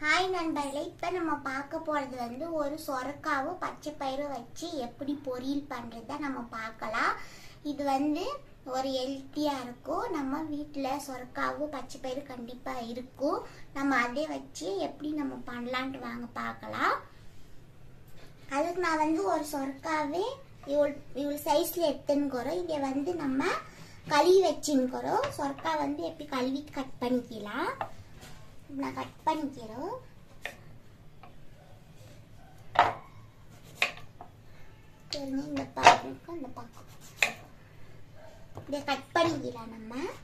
Hi நண்பர்களே, இப்போ நம்ம பார்க்க போகிறது வந்து ஒரு சொரக்காவும் பச்சை பயிரும் வச்சு எப்படி பொரியல் பண்ணுறத நம்ம பார்க்கலாம். இது வந்து ஒரு ஹெல்த்தியாக இருக்கும். நம்ம வீட்டில் சொரக்காவும் பச்சை பயிரும் கண்டிப்பாக இருக்கும். நம்ம அதை வச்சு எப்படி நம்ம பண்ணலான்ட்டு வாங்க பார்க்கலாம். அதுக்கு நான் வந்து ஒரு சொரக்காவே இவ்வளோ சைஸில் எடுத்துன்னுக்கிறோம். இதை வந்து நம்ம கழுவி வச்சுன்னுக்கிறோம். சொரக்கா வந்து எப்படி கழுவி கட் பண்ணிக்கலாம். நான் கட் பண்ணிக்கிறோம். இந்த பக்கம் இந்த பக்கம் இதை கட் பண்ணிக்கலாம். நம்ம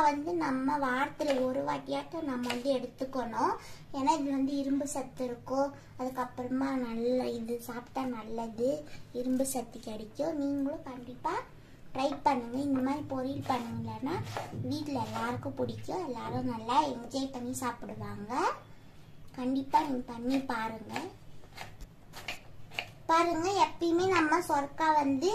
வந்து நம்ம வாரத்தில் ஒரு வாட்டியாட்டம் நம்ம வந்து எடுத்துக்கணும். ஏன்னா இது வந்து இரும்பு சத்து இருக்கும். அதுக்கப்புறமா நல்ல இது சாப்பிட்டா நல்லது, இரும்பு சத்து கிடைக்கும். நீங்களும் கண்டிப்பாக ட்ரை பண்ணுங்க. இந்த மாதிரி பொரியல் பண்ணுங்கன்னா வீட்டில் எல்லாருக்கும் பிடிக்கும். எல்லாரும் நல்லா என்ஜாய் பண்ணி சாப்பிடுவாங்க. கண்டிப்பாக நீங்கள் பண்ணி பாருங்கள். எப்பயுமே நம்ம சொரக்கா வந்து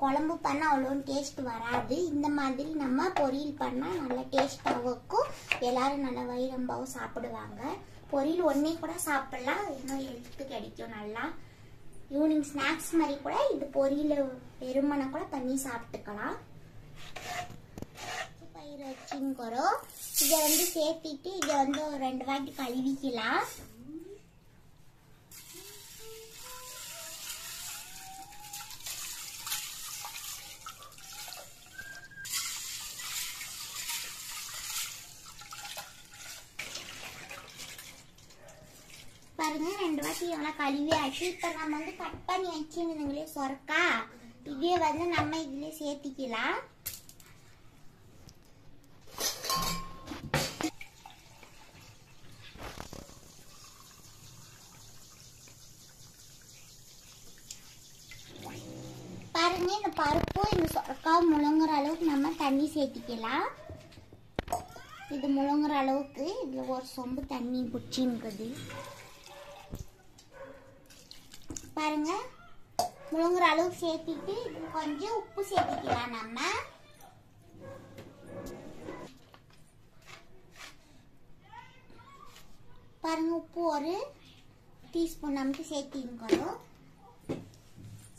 குழம்பு பண்ணால் அவ்வளோ டேஸ்ட் வராது. இந்த மாதிரி நம்ம பொரியல் பண்ணால் நல்லா டேஸ்ட்டாகவும் இருக்கும். எல்லாரும் நல்லா வயிறம்பாவும் சாப்பிடுவாங்க. பொரியல் ஒன்றே கூட சாப்பிடலாம். இன்னும் ஹெல்த்து கிடைக்கும். நல்லா ஈவினிங் ஸ்நாக்ஸ் மாதிரி கூட இது பொரியல் வெறுமனை கூட பண்ணி சாப்பிட்டுக்கலாம். பயிர் வச்சுங்கிறோம். இதை வந்து சேர்த்திட்டு இதை வந்து ஒரு 2 வாட்டி கழுவிக்கலாம். பாருங்க, 2 வாட்டி எவ்வளோ கழுவி ஆச்சு. இப்போ நம்ம வந்து கட் பண்ணி வச்சுருந்தீங்களே சொரக்கா, இதே வந்து நம்ம இதுல சேர்த்திக்கலாம். பாருங்க, இந்த பருப்பும் இந்த சொரக்கா முழுங்குற அளவுக்கு நம்ம தண்ணி சேர்த்திக்கலாம். இது முழுங்குற அளவுக்கு இதுல ஒரு சொம்பு தண்ணி பிடிச்சின்னுக்குது. பாருங்க, முழுங்குற அளவுக்கு சேர்த்திட்டு இது கொஞ்சம் உப்பு சேர்த்திக்கலாம். நம்ம பாருங்க, உப்பு ஒரு டீஸ்பூன் நமக்கு சேர்த்திக்கணும்.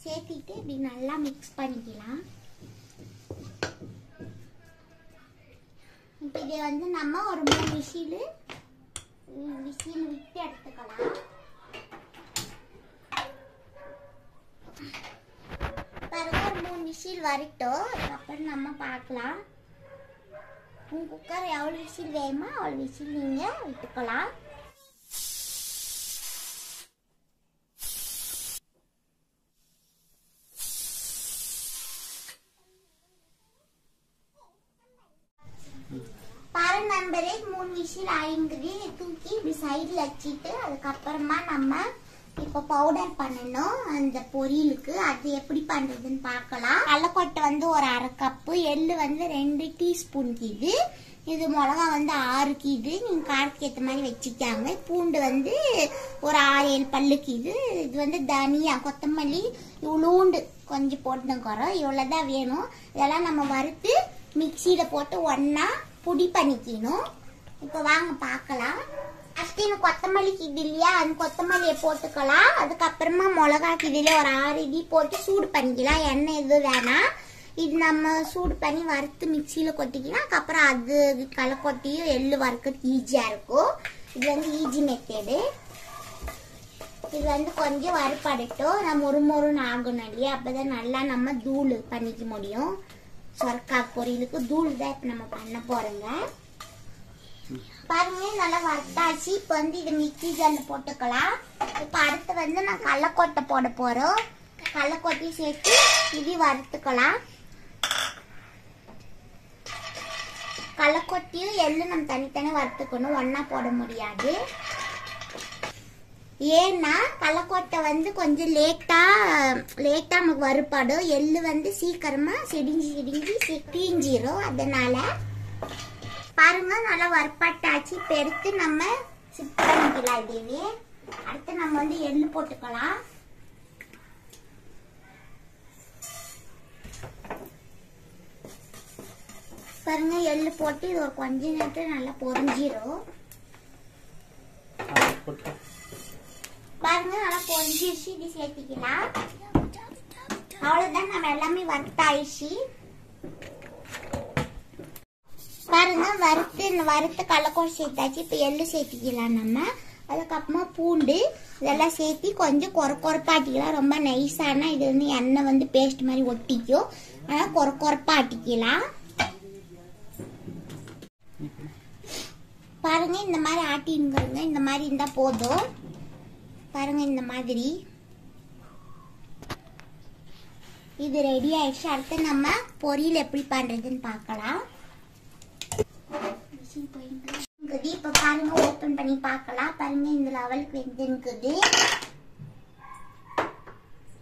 சேர்த்திட்டு இப்படி நல்லா மிக்ஸ் பண்ணிக்கலாம். இப்போ இதை வந்து நம்ம ஒரு 3 விசில் விட்டு எடுத்துக்கலாம். பாருங்க, ஒரு 3 விசில் வரட்டும். அதுக்கப்புறம் நம்ம பார்க்கலாம். உங்கள் குக்கர் எவ்வளோ விசில் வேணுமோ அவ்வளோ விசில் நீங்கள் விட்டுக்கலாம். பாருங்க நண்பரே, 3 விசில் ஆயிங்குது. தூக்கி இப்படி சைடில் வச்சுட்டு அதுக்கப்புறமா நம்ம இப்போ பவுடர் பண்ணணும் அந்த பொரியலுக்கு. அது எப்படி பண்றதுன்னு பார்க்கலாம். கடலைக்கொட்டை வந்து ஒரு 1/2 கப்பு, எள்ளு வந்து 2 டீஸ்பூன் கீது, இது மிளகா வந்து 6 கீது. நீங்க காரத்துக்கு ஏற்ற மாதிரி வச்சுக்காங்க. பூண்டு வந்து ஒரு 6-7 பல்லுக்கு இது வந்து தனியா கொத்தமல்லி இவ்வளோண்டு கொஞ்சம் போட்டுக்கிறோம். இவ்வளோதான் வேணும். இதெல்லாம் நம்ம வறுத்து மிக்சியில போட்டு ஒன்னா பொடி பண்ணிக்கணும். இப்போ வாங்க பார்க்கலாம். ஃபஸ்ட்டு கொத்தமல்லி கிது இல்லையா, அந்த கொத்தமல்லியை போட்டுக்கலாம். அதுக்கப்புறமா மிளகா கிதில ஒரு 6 இடி போட்டு சூடு பண்ணிக்கலாம். எண்ணெய் எதுவும் வேணாம். இது நம்ம சூடு பண்ணி வறுத்து மிக்சியில் கொட்டிக்கலாம். அதுக்கப்புறம் அது கடலைக்கொட்டையும் எள்ளு வறுக்கிறதுக்கு ஈஸியாக இருக்கும். இது வந்து ஈஸி மெத்தேடு. இது வந்து கொஞ்சம் வறுப்படட்டும். நம்ம ஒரு ஆகணும் இல்லையா, அப்போதான் நல்லா நம்ம தூள் பண்ணிக்க முடியும். சொரக்கா பொரியலுக்கு தூள் தான் இப்போ நம்ம பண்ண போறோங்க. பாருங்க, நல்லா வறுத்தாச்சு. இப்போ வந்து இது மிக்சி ஜாரில் போட்டுக்கலாம். இப்போ அடுத்து வந்து நான் கடலைக்கொட்டை போட போறோம். கடலைக்கொட்டையும் சேர்த்து இது வறுத்துக்கலாம். கடலைக்கொட்டையும் எள்ளு நம்ம தனித்தனி வறுத்துக்கணும், ஒன்னா போட முடியாது. ஏன்னா கடலைக்கொட்டை வந்து கொஞ்சம் லேட்டா நமக்கு வறுப்படும். எள்ளு வந்து சீக்கிரமா சிடிஞ்சு தீஞ்சிரும். அதனால பாருங்க, நல்லா வறுப்பட்டாச்சு. இப்போ எடுத்து நம்ம சிப் பண்ணிக்கலாம். இதே அடுத்து நம்ம வந்து எள்ளு போட்டுக்கலாம். பாருங்க எள்ளு போட்டு இது ஒரு கொஞ்ச நேரத்துல நல்லா பொரிஞ்சிரும். பாருங்க நல்லா பொரிஞ்சிருச்சு. இது சேர்த்திக்கலாம். அவ்வளவுதான், நம்ம எல்லாமே வறுத்தாயிடுச்சு. பாருங்க வறுத்து கடலக்கோட்டை சேர்த்தாச்சு. இப்ப எள்ளு சேர்த்திக்கலாம் நம்ம. அதுக்கப்புறமா பூண்டு இதெல்லாம் சேர்த்தி கொஞ்சம் கொரப்பாட்டிக்கலாம். ரொம்ப நைஸானா இது வந்து எண்ணெய் வந்து பேஸ்ட் மாதிரி ஒட்டிக்கும். அதனால கொரப்பா ஆட்டிக்கலாம். பாருங்க இந்த மாதிரி ஆட்டிங்கிறங்க. இந்த மாதிரி இருந்தா போதும். பாருங்க இந்த மாதிரி இது ரெடி ஆயிடுச்சு. அடுத்து நம்ம பொரியல் எப்படி பண்றதுன்னு பார்க்கலாம். இப்ப பாருங்க ஓபன் பண்ணி பார்க்கலாம். பாருங்க இந்த லெவலுக்கு வெந்துருக்குது.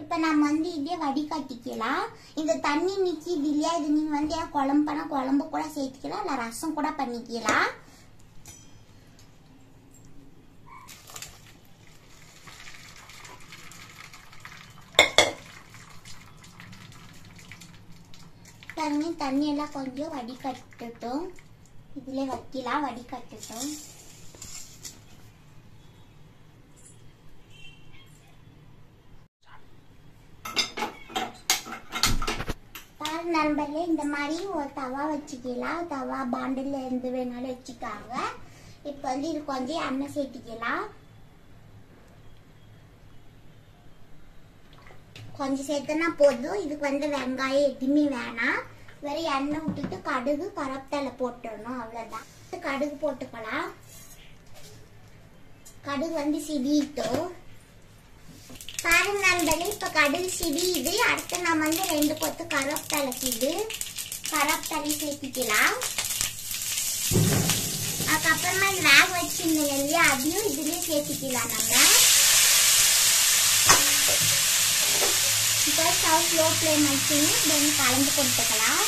இப்ப நம்ம வந்து இதே வடிகட்டிக்கலாம். இந்த தண்ணி நிக்கிது இல்லையா, இது நீங்க வந்து குழம்பு பண்ணா குழம்பு கூட சேர்த்துக்கலாம், இல்ல ரசம் கூட பண்ணிக்கலாம். தண்ணி எல்லாம் கொஞ்சம் வடிகட்டட்டும். இதுல வைக்கலாம், வடிகட்டட்டும். நண்பர்களே இந்த மாதிரி ஒரு தவா வச்சுக்கலாம். தவா பாண்டில் இருந்து வேணாலும் வச்சுக்காங்க. இப்ப வந்து இது கொஞ்சம் எண்ணெய் சேர்த்திக்கலாம். கொஞ்சம் சேர்த்தனா போதும். இதுக்கு வந்து வெங்காயம் எதுவுமே வேணாம். வெறும் எண்ணெய் விட்டுட்டு கடுகு கருவேப்பிலை போட்டுடணும், அவ்வளவுதான். கடுகு போட்டுக்கலாம். கடுகு வந்து சிடிட்டோம். பாருங்க நண்பர்களே இப்ப கடுகு சிடியுது. அடுத்து நம்ம வந்து 2 கொத்து கருவேப்பிலை சேர்த்திக்கலாம். அதுக்கப்புறமா இந்த வேக வச்சிருந்தோம் இல்லையா, அதையும் இதுலயே சேர்த்திக்கலாம். நம்ம இப்போ ஸ்டவ் ஸ்லோ ஃப்ளேம் வச்சுன்னு கலந்து கொடுத்துக்கலாம்.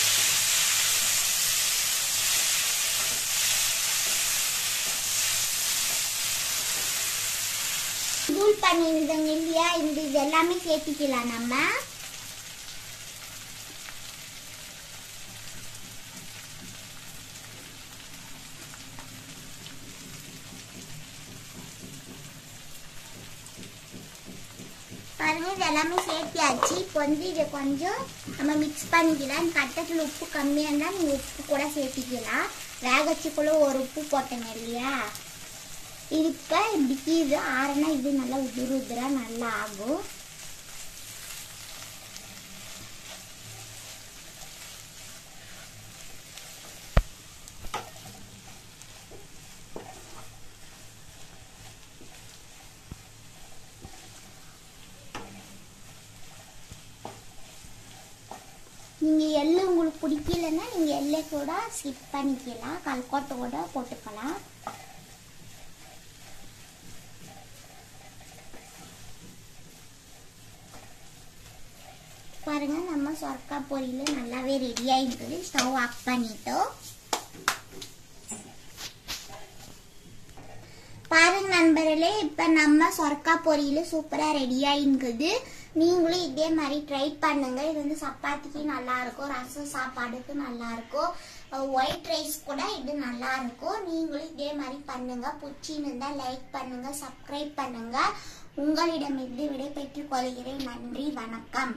தூள் பண்ணிருந்தோங்க இல்லையா, இது எல்லாமே சேர்த்திக்கலாம் நம்ம. பாருங்க இது எல்லாமே சேர்த்தியாச்சு. இப்போ வந்து இதை கொஞ்சம் நம்ம மிக்ஸ் பண்ணிக்கலாம். கட்டத்தில் உப்பு கம்மியாக இருந்தால் நீங்கள் உப்பு கூட சேர்த்திக்கலாம். வேக வச்சுக்குள்ள ஒரு உப்பு போட்டேங்க இல்லையா, இப்போ இப்படிக்கு இது ஆறுனா இது நல்லா உதிரா நல்லா ஆகும். நீங்க எள்ளு உங்களுக்கு பிடிக்கலன்னா நீங்க எள்ளை கூட ஸ்கிப் பண்ணிக்கலாம், கல்கோட்டை கூட போட்டுக்கலாம். பாருங்க நம்ம சொரக்கா பொரியல் நல்லாவே ரெடி ஆயிடுது. ஸ்டவ் ஆஃப் பண்ணிட்டோம். பாருங்க நண்பர்களே இப்ப நம்ம சொரக்கா பொரியல் சூப்பரா ரெடி ஆயிடுது. நீங்களும் இதே மாதிரி ட்ரை பண்ணுங்க. இது வந்து சப்பாத்திக்கு நல்லா இருக்கும், ரசம் சாப்பாடுக்கு நல்லா இருக்கும், ஒயிட் ரைஸ் கூட இது நல்லா இருக்கும். நீங்களும் இதே மாதிரி பண்ணுங்க. பிடிச்சின்னு இருந்தா லைக் பண்ணுங்க, சப்ஸ்கிரைப் பண்ணுங்க. உங்களிடமிருந்து விடை பெற்றுக் கொள்கிறேன். நன்றி, வணக்கம்.